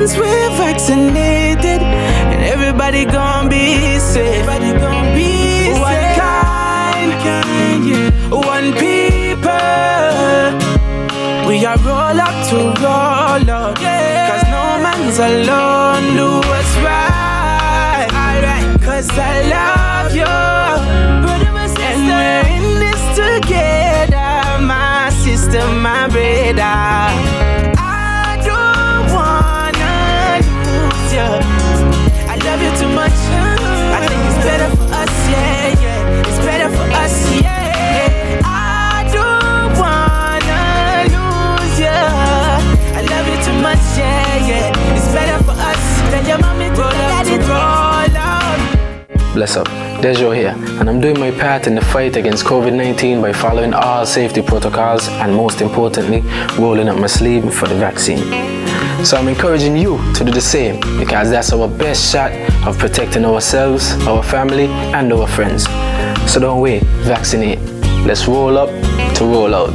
We're vaccinated, and everybody gon' be safe. Everybody gon' be safe. One kind, yeah. One people. We are roll up to roll up, yeah. 'Cause no man's alone. Do what's right, alright. 'Cause I love you, brother, my sister. And we're in this together, my sister, my brother. I don't wanna lose you. I love you too much. I think it's better for us, yeah, yeah. It's better for us, yeah. I don't wanna lose you. I love you too much, yeah, yeah. It's better for us. Tell your mommy to let it roll out. Bless up, Dejo here, and I'm doing my part in the fight against COVID-19 by following all safety protocols and, most importantly, rolling up my sleeve for the vaccine. So I'm encouraging you to do the same, because that's our best shot of protecting ourselves, our family, and our friends. So don't wait, vaccinate. Let's roll up to roll out.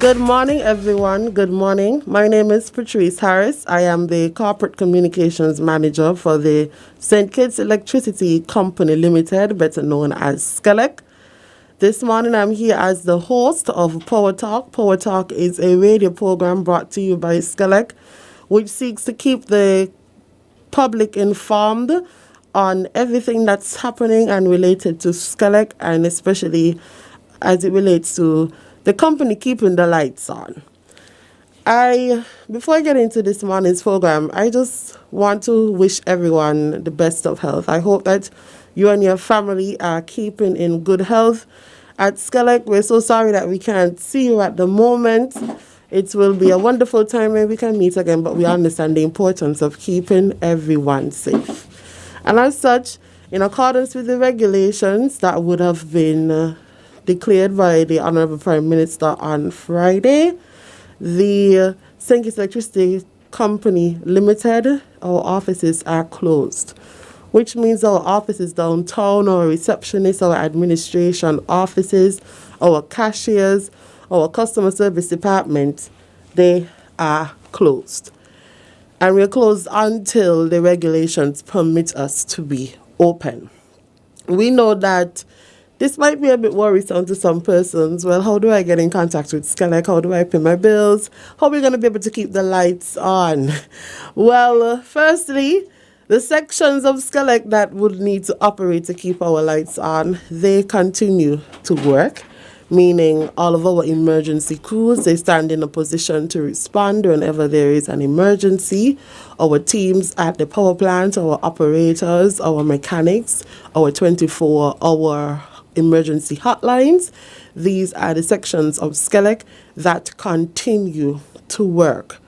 Good morning, everyone. Good morning. My name is Patrice Harris. I am the Corporate Communications Manager for the St. Kitts Electricity Company Limited, better known as SKELEC. This morning, I'm here as the host of PowerTalk. PowerTalk is a radio program brought to you by SKELEC, which seeks to keep the public informed on everything that's happening and related to SKELEC, and especially as it relates to the company keeping the lights on. Before I get into this morning's program, I just want to wish everyone the best of health. I hope that you and your family are keeping in good health. At SKELEC, we're so sorry that we can't see you at the moment. It will be a wonderful time when we can meet again, but we understand the importance of keeping everyone safe. And as such, in accordance with the regulations that would have been declared by the Honorable Prime Minister on Friday, the St. Kitts Electricity Company Limited, our offices are closed, which means our offices downtown, our receptionists, our administration offices, our cashiers, our customer service department, they are closed. And we're closed until the regulations permit us to be open. We know that this might be a bit worrisome to some persons. Well, how do I get in contact with SKELEC? How do I pay my bills? How are we going to be able to keep the lights on? Well, firstly, the sections of SKELEC that would need to operate to keep our lights on, they continue to work, meaning all of our emergency crews, they stand in a position to respond whenever there is an emergency. Our teams at the power plant, our operators, our mechanics, our 24-hour emergency hotlines. These are the sections of SKELEC that continue to work.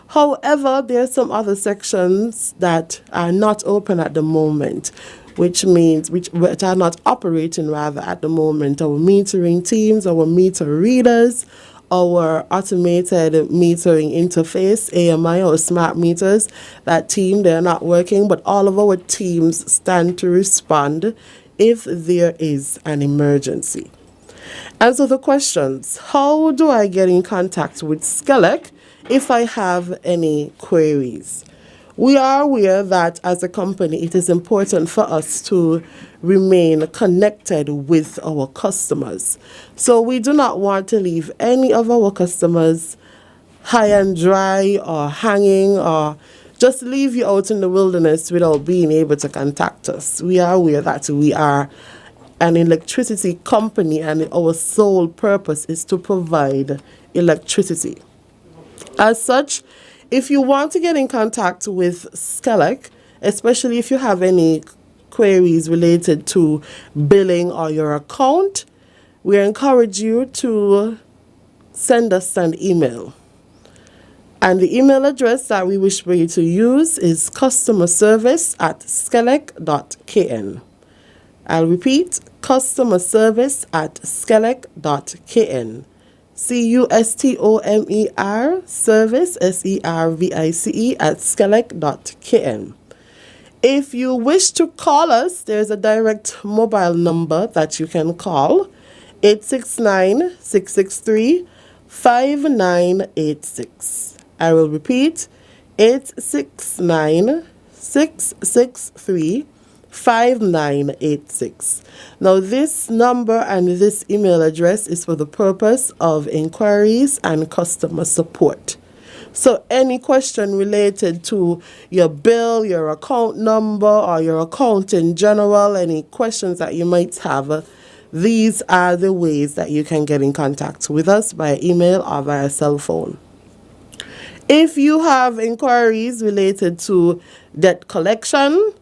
However, there are some other sections that are not open at the moment, which are not operating rather at the moment. Our metering teams, our meter readers, our automated metering interface, AMI, or smart meters, that team, they're not working, but all of our teams stand to respond if there is an emergency. And so the questions, how do I get in contact with SKELEC if I have any queries? We are aware that as a company, it is important for us to remain connected with our customers. So we do not want to leave any of our customers high and dry or hanging, or just leave you out in the wilderness without being able to contact us. We are aware that we are an electricity company and our sole purpose is to provide electricity. As such, if you want to get in contact with SKELEC, especially if you have any queries related to billing or your account, we encourage you to send us an email. And the email address that we wish for you to use is customerservice@skelec.kn. I'll repeat, customer service at SKELEC.kn. CUSTOMER service, SERVICE at SKELEC.kn. If you wish to call us, there's a direct mobile number that you can call, 869-663-5986. I will repeat, 869-663-5986. Now, this number and this email address is for the purpose of inquiries and customer support. So any question related to your bill, your account number, or your account in general, any questions that you might have, these are the ways that you can get in contact with us via email or via cell phone. If you have inquiries related to debt collection,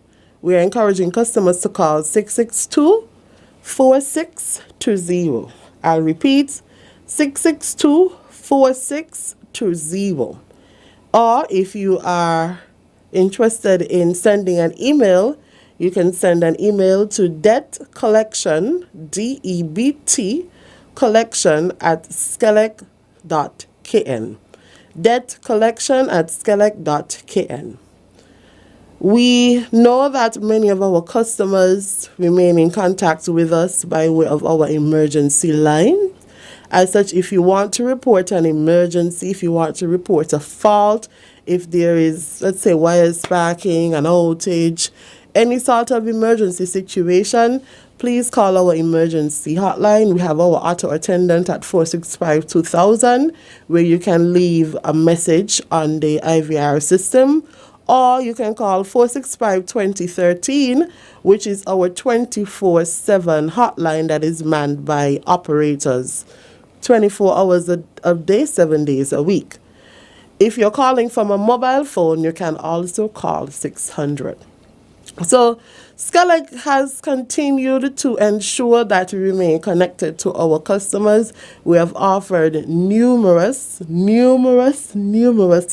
we are encouraging customers to call 662-4620. I'll repeat, 662-4620. Or if you are interested in sending an email, you can send an email to debt collection, DEBT, collection at SKELEC.kn. Debt collection at SKELEC.kn. We know that many of our customers remain in contact with us by way of our emergency line. As such, if you want to report an emergency, if you want to report a fault, if there is, let's say, wire sparking, an outage, any sort of emergency situation, please call our emergency hotline. We have our auto attendant at 465-2000, where you can leave a message on the IVR system, or you can call 465-2013, which is our 24/7 hotline that is manned by operators, 24 hours a day, 7 days a week. If you're calling from a mobile phone, you can also call 600. So SKELEC has continued to ensure that we remain connected to our customers. We have offered numerous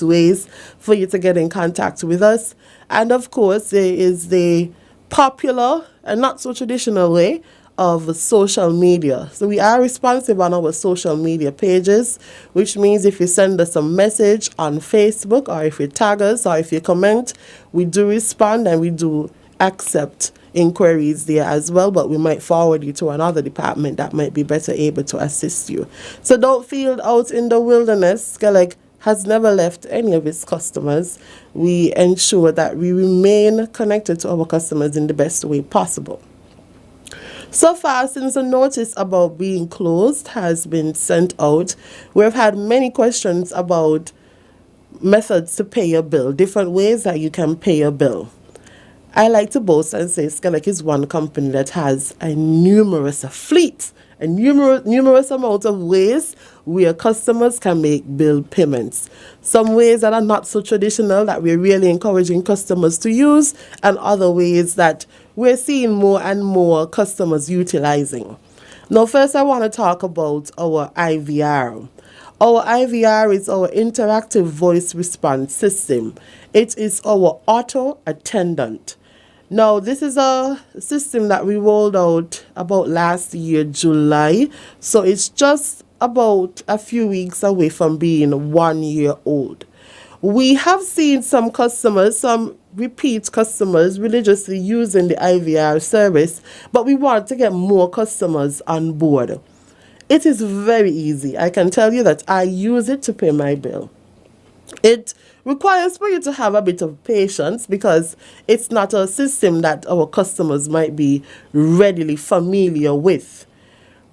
ways for you to get in contact with us. And of course, there is the popular and not so traditional way of social media. So we are responsive on our social media pages, which means if you send us a message on Facebook, or if you tag us, or if you comment, we do respond and we do accept inquiries there as well, but we might forward you to another department that might be better able to assist you. So don't feel out in the wilderness. SKELEC has never left any of its customers. We ensure that we remain connected to our customers in the best way possible. So far, since a notice about being closed has been sent out, we've had many questions about methods to pay your bill, different ways that you can pay your bill. I like to boast and say SKELEC is one company that has a numerous amount of ways where customers can make bill payments. Some ways that are not so traditional that we're really encouraging customers to use, and other ways that we're seeing more and more customers utilizing. Now, first I want to talk about our IVR. Our IVR is our interactive voice response system. It is our auto attendant. Now, this is a system that we rolled out about last year, July. So it's just about a few weeks away from being 1 year old. We have seen some customers, some repeat customers religiously using the IVR service, but we want to get more customers on board. It is very easy. I can tell you that I use it to pay my bill. It requires for you to have a bit of patience because it's not a system that our customers might be readily familiar with.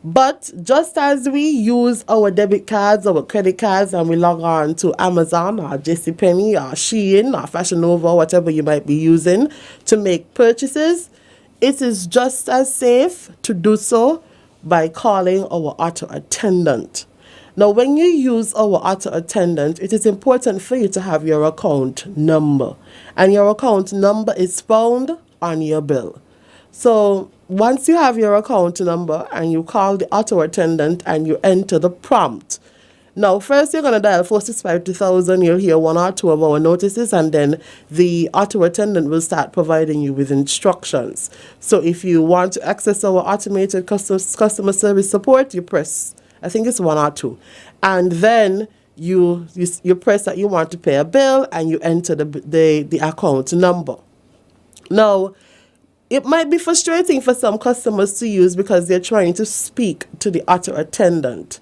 But just as we use our debit cards, our credit cards, and we log on to Amazon or JCPenney or Shein or Fashion Nova, whatever you might be using to make purchases, it is just as safe to do so by calling our auto attendant. Now, when you use our auto attendant, it is important for you to have your account number. And your account number is found on your bill. So once you have your account number and you call the auto attendant and you enter the prompt, Now, first you're going to dial 465-2000. You'll hear one or two of our notices, and then the auto attendant will start providing you with instructions. So if you want to access our automated customer service support, you press, I think it's 1 or 2. And then you press that you want to pay a bill, and you enter the account number. Now, it might be frustrating for some customers to use because they're trying to speak to the auto attendant.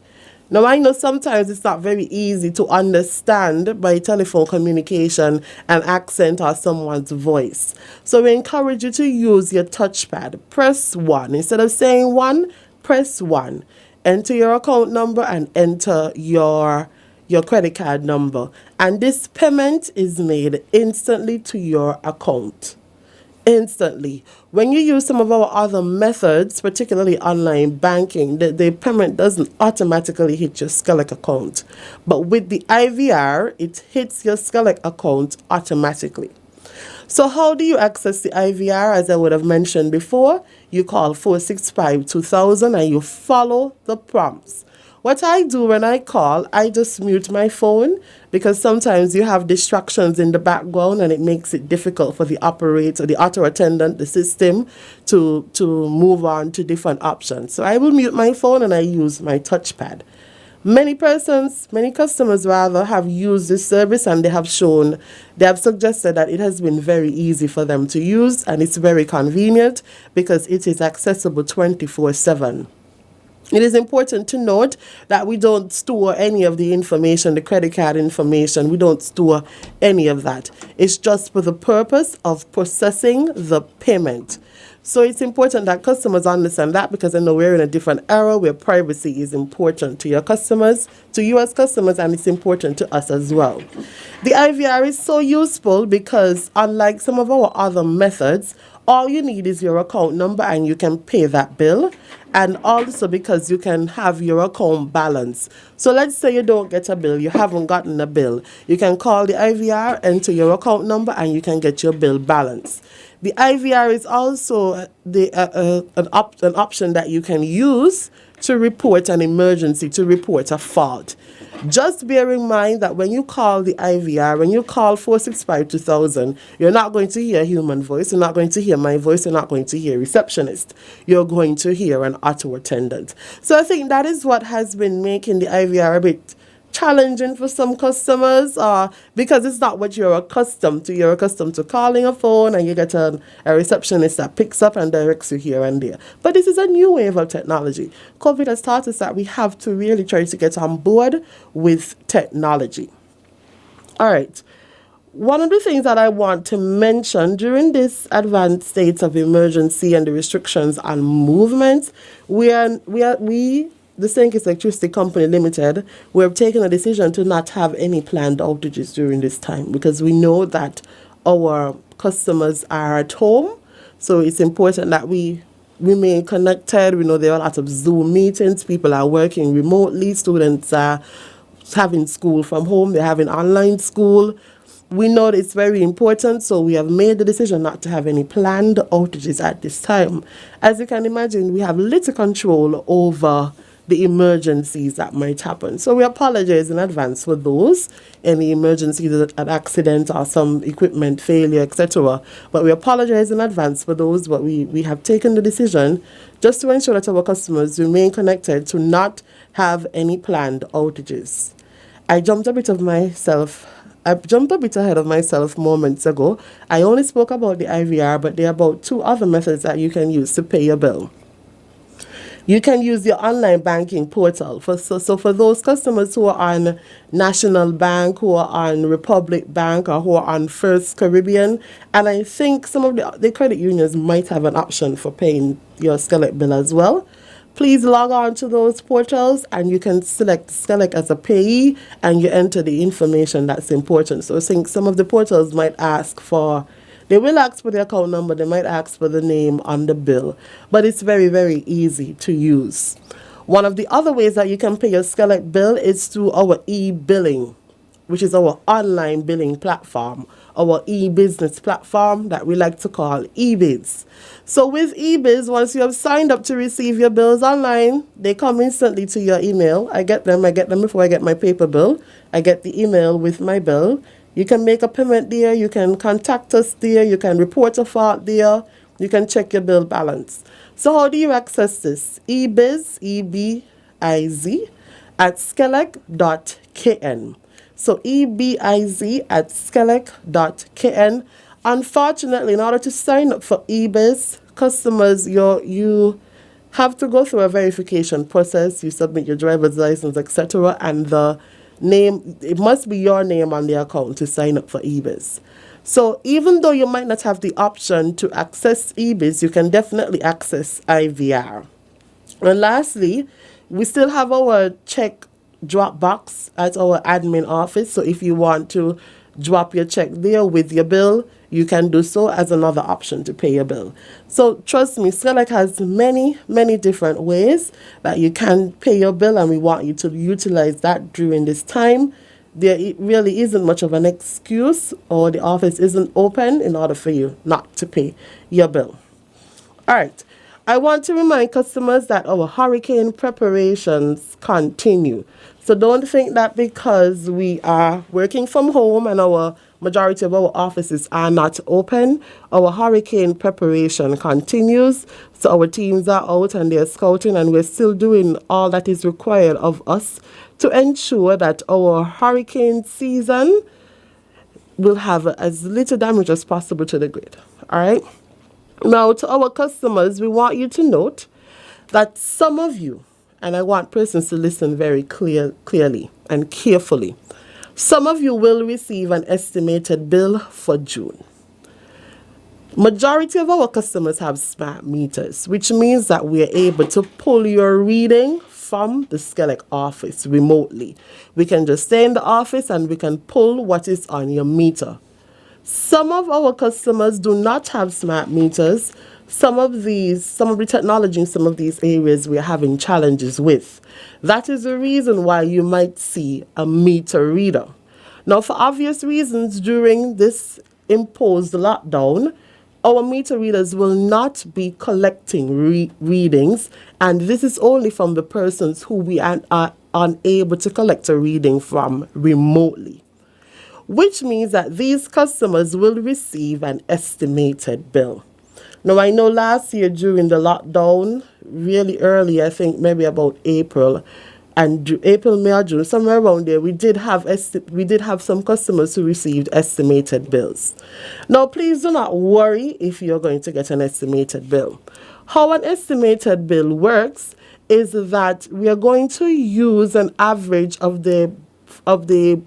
Now, I know sometimes it's not very easy to understand by telephone communication an accent or someone's voice. So we encourage you to use your touchpad. Press 1. Instead of saying 1, press 1. Enter your account number and enter your credit card number. And this payment is made instantly to your account. Instantly. When you use some of our other methods, particularly online banking, the payment doesn't automatically hit your SKELEC account. But with the IVR, it hits your SKELEC account automatically. So how do you access the IVR? As I would have mentioned before, you call 465-2000 and you follow the prompts. What I do when I call, I just mute my phone because sometimes you have distractions in the background and it makes it difficult for the operator, the auto attendant, the system to move on to different options. So I will mute my phone and I use my touchpad. Many customers have used this service, and they have suggested that it has been very easy for them to use, and it's very convenient because it is accessible 24/7. It is important to note that we don't store any of the information, the credit card information. We don't store any of that. It's just for the purpose of processing the payment. So it's important that customers understand that, because I know we're in a different era where privacy is important to your customers, to you as customers, and it's important to us as well. The IVR is so useful because, unlike some of our other methods, all you need is your account number and you can pay that bill. And also because you can have your account balance. So let's say you don't get a bill, you haven't gotten a bill. You can call the IVR, enter your account number, and you can get your bill balance. The IVR is also an option that you can use to report an emergency, to report a fault. Just bear in mind that when you call the IVR, when you call 465-2000, you're not going to hear a human voice, you're not going to hear my voice, you're not going to hear a receptionist. You're going to hear an auto attendant. So I think that is what has been making the IVR a bit challenging for some customers, because it's not what you're accustomed to. You're accustomed to calling a phone and you get a receptionist that picks up and directs you here and there. But this is a new wave of technology. COVID has taught us that we have to really try to get on board with technology. All right. One of the things that I want to mention during this advanced states of emergency and the restrictions on movement, the St. Kitts Electricity Company Limited, we have taken a decision to not have any planned outages during this time, because we know that our customers are at home. So it's important that we remain connected. We know there are a lot of Zoom meetings. People are working remotely. Students are having school from home. They're having online school. We know that it's very important, so we have made the decision not to have any planned outages at this time. As you can imagine, we have little control over the emergencies that might happen. So we apologize in advance for those, any emergencies, an accident or some equipment failure, etc. But we apologize in advance for those, but we have taken the decision just to ensure that our customers remain connected to not have any planned outages. I jumped a bit ahead of myself moments ago. I only spoke about the IVR, but there are about 2 other methods that you can use to pay your bill. You can use your online banking portal. So for those customers who are on National Bank, who are on Republic Bank, or who are on First Caribbean, and I think some of the credit unions might have an option for paying your SKELEC bill as well. Please log on to those portals and you can select SKELEC as a payee and you enter the information that's important. So I think some of the portals might ask for, they will ask for the account number, they might ask for the name on the bill, but it's very, very easy to use. One of the other ways that you can pay your SKELEC bill is through our e-billing which is our online billing platform, our e-business platform that we like to call eBiz. So with eBiz, once you have signed up to receive your bills online, they come instantly to your email. I get them before I get my paper bill. I get the email with my bill. You can make a payment there, you can contact us there, you can report a fault there, you can check your bill balance. So how do you access this? eBiz, E-B-I-Z, at SKELEC.kn. So eBiz at SKELEC.kn. Unfortunately, in order to sign up for eBiz, customers, you have to go through a verification process. You submit your driver's license, etc., and the name, it must be your name on the account to sign up for eBiz. So even though you might not have the option to access eBiz, you can definitely access IVR. And lastly, we still have our check drop box at our admin office. So if you want to drop your check there with your bill, you can do so as another option to pay your bill. So trust me, SKELEC has many different ways that you can pay your bill, and we want you to utilize that during this time. There really isn't much of an excuse, or the office isn't open in order for you not to pay your bill. All right. I want to remind customers that our hurricane preparations continue. So don't think that because we are working from home and our majority of our offices are not open, our hurricane preparation continues. So our teams are out and they're scouting, and we're still doing all that is required of us to ensure that our hurricane season will have as little damage as possible to the grid. All right. Now, to our customers, we want you to note that some of you, and I want persons to listen very clearly and carefully, some of you will receive an estimated bill for June. Majority of our customers have smart meters, which means that we are able to pull your reading from the SKELEC office remotely. We can just stay in the office and we can pull what is on your meter. Some of our customers do not have smart meters. Some of the technology in some of these areas we are having challenges with. That is the reason why you might see a meter reader. Now, for obvious reasons, during this imposed lockdown, our meter readers will not be collecting readings, and this is only from the persons who we are unable to collect a reading from remotely, which means that these customers will receive an estimated bill. Now, I know last year during the lockdown, really early, I think maybe about April, May or June, somewhere around there, we did have some customers who received estimated bills. Now, please do not worry if you're going to get an estimated bill. How an estimated bill works is that we are going to use an average of the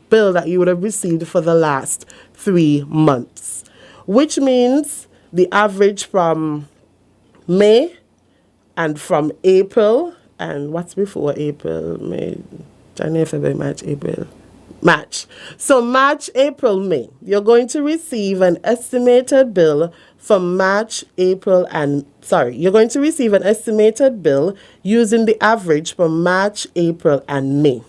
bill that you would have received for the last 3 months, which means the average from May and from April, and what's before April, May, January, February, March, April, March. So March, April, May. You're going to receive an estimated bill from you're going to receive an estimated bill using the average from March, April, and May.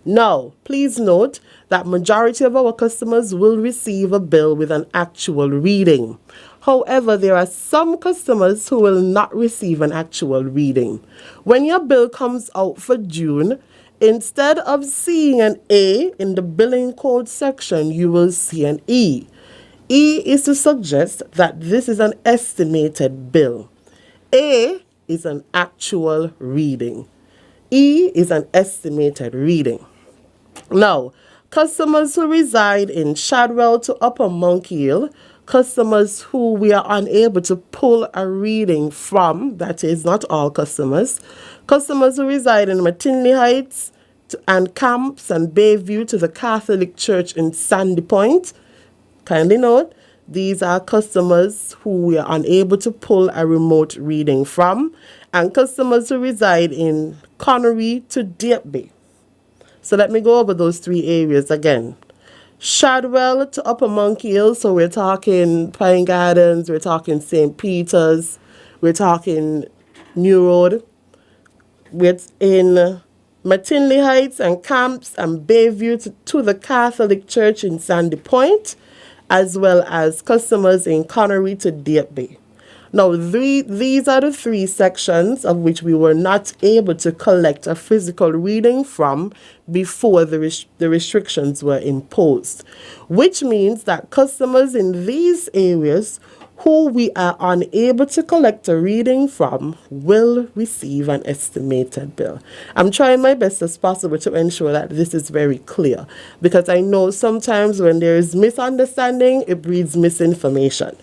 Now, please note that majority of our customers will receive a bill with an actual reading. However, there are some customers who will not receive an actual reading. When your bill comes out for June, instead of seeing an A in the billing code section, you will see an E. E is to suggest that this is an estimated bill. A is an actual reading. E is an estimated reading. Now, customers who reside in Shadwell to Upper Monkey Hill, customers who we are unable to pull a reading from, that is not all customers who reside in McKinley Heights and Camps and Bayview to the Catholic Church in Sandy Point, kindly note, these are customers who we are unable to pull a remote reading from, and customers who reside in Connery to Deerby. So let me go over those 3 areas again. Shadwell to Upper Monkey Hill, so we're talking Pine Gardens, we're talking St. Peter's, we're talking New Road. We're in McKinley Heights and Camps and Bayview to the Catholic Church in Sandy Point, as well as customers in Connery to Date Bay. Now, these are the 3 sections of which we were not able to collect a physical reading from before the restrictions were imposed, which means that customers in these areas who we are unable to collect a reading from will receive an estimated bill. I'm trying my best as possible to ensure that this is very clear, because I know sometimes when there is misunderstanding, it breeds misinformation.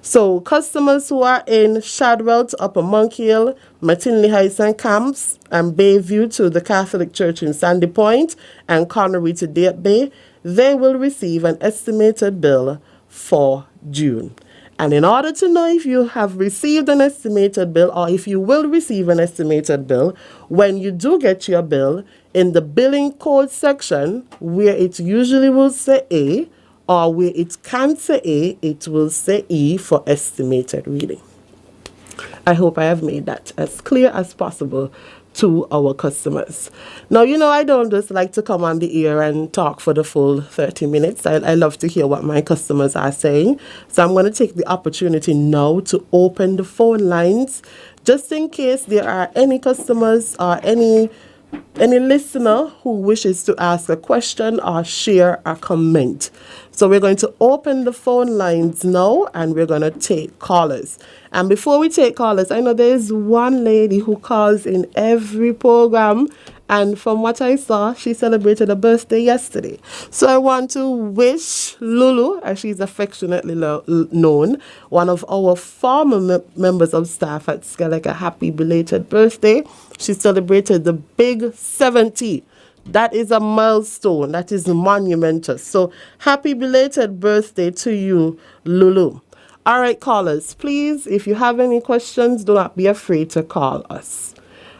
So customers who are in Shadwell to Upper Monkey Hill, McKinley Heights and Camps, and Bayview to the Catholic Church in Sandy Point, and Connery to Date Bay, they will receive an estimated bill for June. And in order to know if you have received an estimated bill or if you will receive an estimated bill, when you do get your bill, in the billing code section, where it usually will say A, or where it can say A, it will say E for estimated reading. I hope I have made that as clear as possible to our customers. Now, I don't just like to come on the air and talk for the full 30 minutes. I love to hear what my customers are saying. So I'm going to take the opportunity now to open the phone lines, just in case there are any customers or any listener who wishes to ask a question or share a comment. So we're going to open the phone lines now and we're going to take callers. And before we take callers, I know there's one lady who calls in every program, and from what I saw, she celebrated a birthday yesterday. So I want to wish Lulu, as she's affectionately known, one of our former members of staff at SKELEC, a happy belated birthday. She celebrated the big 70. That is a milestone. That is monumentous. So happy belated birthday to you, Lulu. All right, callers, please, if you have any questions, do not be afraid to call us.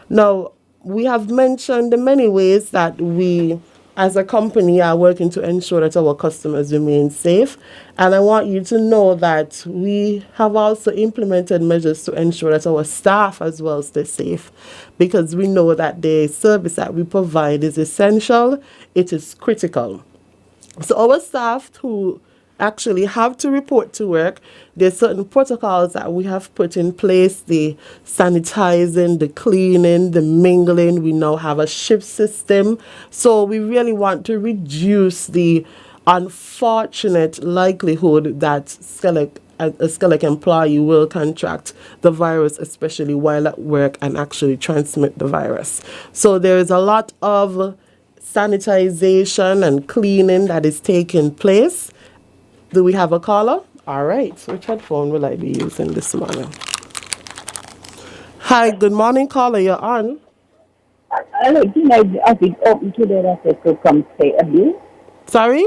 Now, we have mentioned the many ways that we, as a company, are working to ensure that our customers remain safe. And I want you to know that we have also implemented measures to ensure that our staff as well stay safe, because we know that the service that we provide is essential. It is critical. So our staff who actually have to report to work, there's certain protocols that we have put in place, the sanitizing, the cleaning, the mingling. We now have a shift system. So we really want to reduce the unfortunate likelihood that a SKELEC employee will contract the virus, especially while at work, and actually transmit the virus. So there is a lot of sanitization and cleaning that is taking place. Do we have a caller? All right. Which headphone will I be using this morning? Hi, good morning, caller. You're on. Hello, do you know the office open today that I could come pay a bill? Sorry?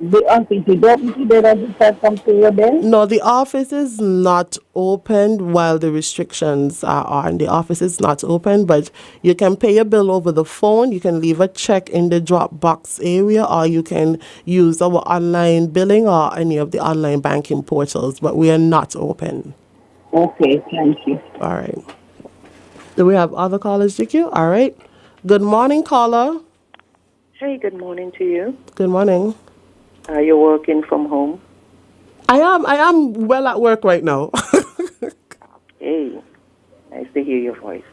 The office is open today that I could come pay a bill? No, the office is not open while the restrictions are on. The office is not open, but you can pay a bill over the phone. You can leave a check in the Dropbox area, or you can use our online billing or any of the online banking portals, but we are not open. Okay, thank you. All right. Do we have other callers, GQ? All right. Good morning, caller. Hey, good morning to you. Good morning. Are you working from home? I am well at work right now. Hey, nice to hear your voice.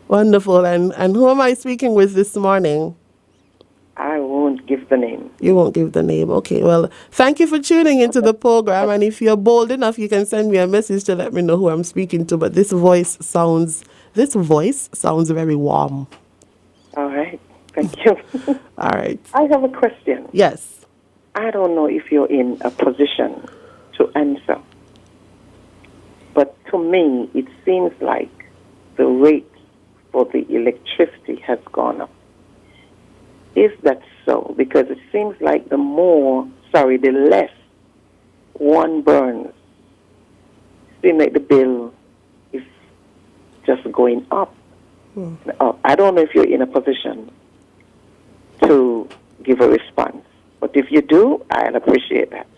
Wonderful. And who am I speaking with this morning? I won't give the name. You won't give the name. Okay. Well, thank you for tuning into the program. And if you're bold enough, you can send me a message to let me know who I'm speaking to. But this voice sounds very warm. All right. Thank you. All right. I have a question. Yes. I don't know if you're in a position to answer, but to me, it seems like the rate for the electricity has gone up. Is that so? Because it seems like the less one burns, it seems like the bill is just going up. I don't know if you're in a position to give a response. But if you do, I'll appreciate that.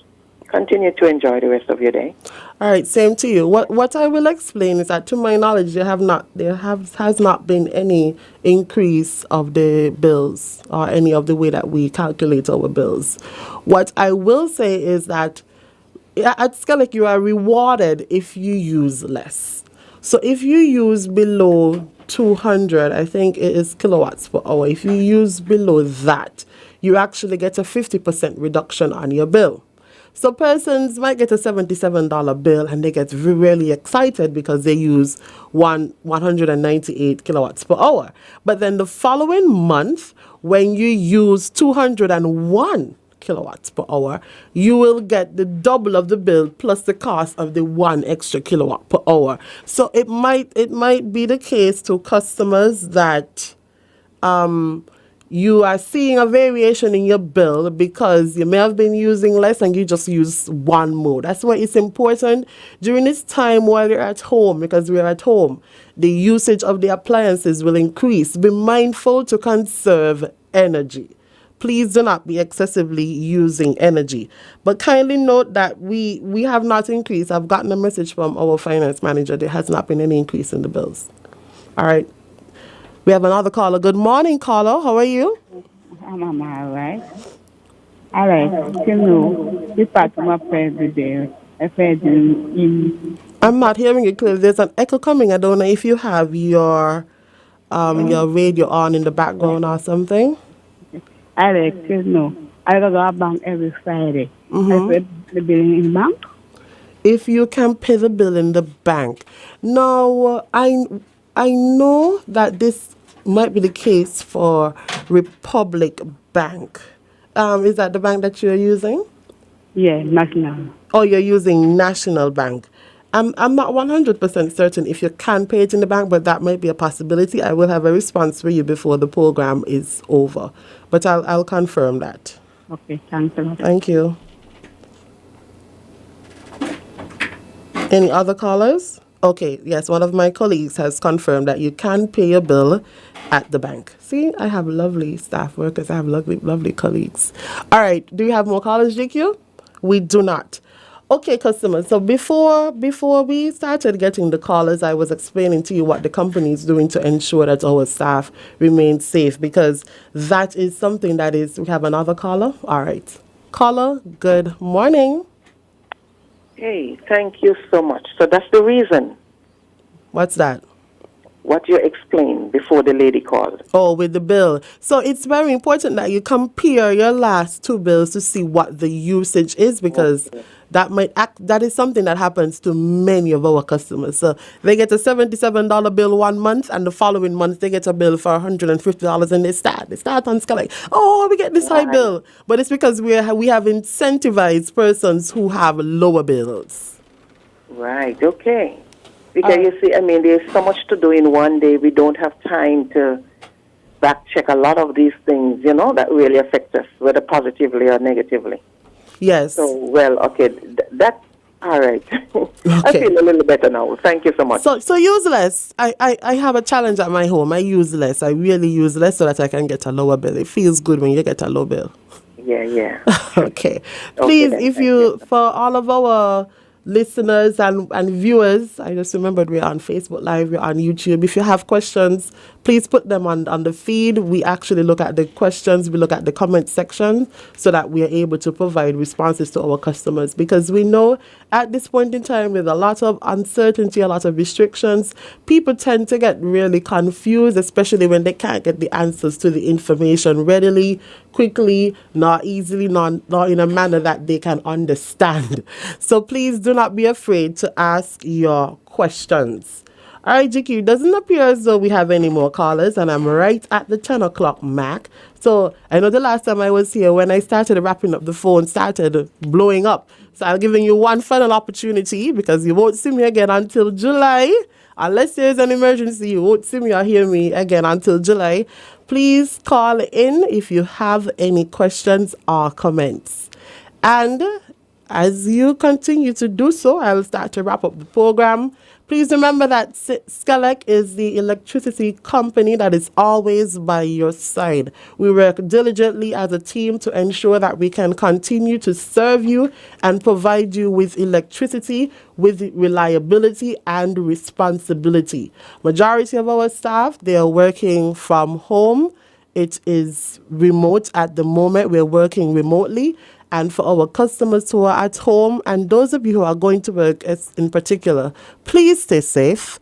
Continue to enjoy the rest of your day. All right, same to you. What I will explain is that, to my knowledge, has not been any increase of the bills or any of the way that we calculate our bills. What I will say is that at SKELEC you are rewarded if you use less. So if you use below 200, I think it is kilowatts per hour. If you use below that, you actually get a 50% reduction on your bill. So persons might get a $77 bill and they get really excited because they use 198 kilowatts per hour. But then the following month, when you use 201 kilowatts per hour, you will get the double of the bill plus the cost of the 1 extra kilowatt per hour. So it might be the case to customers that you are seeing a variation in your bill because you may have been using less and you just use one more. That's why it's important during this time while you're at home, because we're at home, the usage of the appliances will increase. Be mindful to conserve energy. Please do not be excessively using energy. But kindly note that we have not increased. I've gotten a message from our finance manager. There has not been any increase in the bills. All right. We have another caller. Good morning, caller. How are you? I'm all right. All right. You know, this part of my president, I'm not hearing you clearly. There's an echo coming. I don't know if you have your radio on in the background or something. Alex, you know, I go to a bank every Friday. I pay the bill in the bank. If you can pay the bill in the bank. Now, I know that this might be the case for Republic Bank. Is that the bank that you're using? Yeah, National. Oh, you're using National Bank. I'm not 100% certain if you can pay it in the bank, but that might be a possibility. I will have a response for you before the program is over. But I'll confirm that. Okay, thanks a lot. Thank you. Any other callers? Okay, yes, one of my colleagues has confirmed that you can pay your bill at the bank. See, I have lovely staff workers. I have lovely colleagues. All right, do you have more callers, GQ? We do not. Okay, customers, so before we started getting the callers, I was explaining to you what the company is doing to ensure that our staff remain safe, because that is something that is... We have another caller? All right. Caller, good morning. Hey, thank you so much. So that's the reason. What's that? What you explained before the lady called. Oh, with the bill. So it's very important that you compare your last two bills to see what the usage is, because that is something that happens to many of our customers. So they get a $77 bill one month, and the following month they get a bill for $150, and they start on SKELEC. Oh, we get this high bill. But it's because we have incentivized persons who have lower bills. Right, okay. Because you see, I mean, there's so much to do in one day. We don't have time to back check a lot of these things, you know, that really affect us, whether positively or negatively. Yes. So, well, okay, that's all right. Okay. I feel a little better now. Thank you so much. So use less. I have a challenge at my home. I use less. I really use less so that I can get a lower bill. It feels good when you get a low bill. Yeah. Okay. Please, then, if you, for all of our listeners and viewers, I just remembered we're on Facebook Live, we're on YouTube. If you have questions, please put them on the feed. We actually look at the questions, we look at the comment section so that we are able to provide responses to our customers, because we know at this point in time, with a lot of uncertainty, a lot of restrictions, people tend to get really confused, especially when they can't get the answers to the information readily, quickly, not easily, not in a manner that they can understand. So please do not be afraid to ask your questions. All right, GQ, doesn't appear as though we have any more callers, and I'm right at the 10 o'clock mark. So I know the last time I was here, when I started wrapping up, the phone started blowing up. So I'm giving you one final opportunity, because you won't see me again until July. Unless there's an emergency, you won't see me or hear me again until July. Please call in if you have any questions or comments. And as you continue to do so, I'll start to wrap up the program. Please remember that SKELEC is the electricity company that is always by your side. We work diligently as a team to ensure that we can continue to serve you and provide you with electricity with reliability and responsibility. Majority of our staff, they are working from home. It is remote at the moment. We're working remotely. And for our customers who are at home and those of you who are going to work in particular, please stay safe.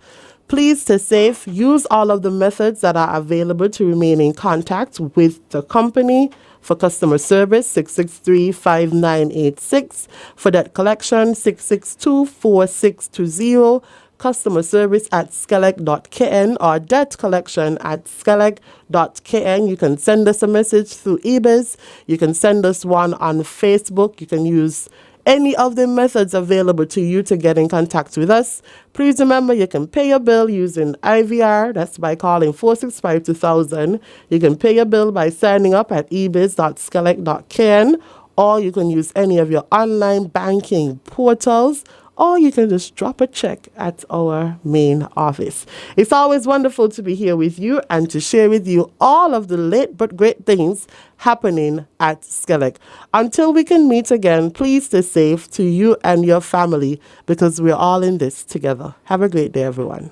Please stay safe. Use all of the methods that are available to remain in contact with the company. For customer service, 663-5986. For debt collection, 662-4620. Customer service at skelec.kn or debt collection at skelec.kn. You can send us a message through eBiz. You can send us one on Facebook. You can use any of the methods available to you to get in contact with us. Please remember you can pay your bill using IVR. That's by calling 465-2000. You can pay your bill by signing up at ebiz.skelec.kn, or you can use any of your online banking portals, or you can just drop a check at our main office. It's always wonderful to be here with you and to share with you all of the late but great things happening at SKELEC. Until we can meet again, please stay safe to you and your family because we're all in this together. Have a great day, everyone.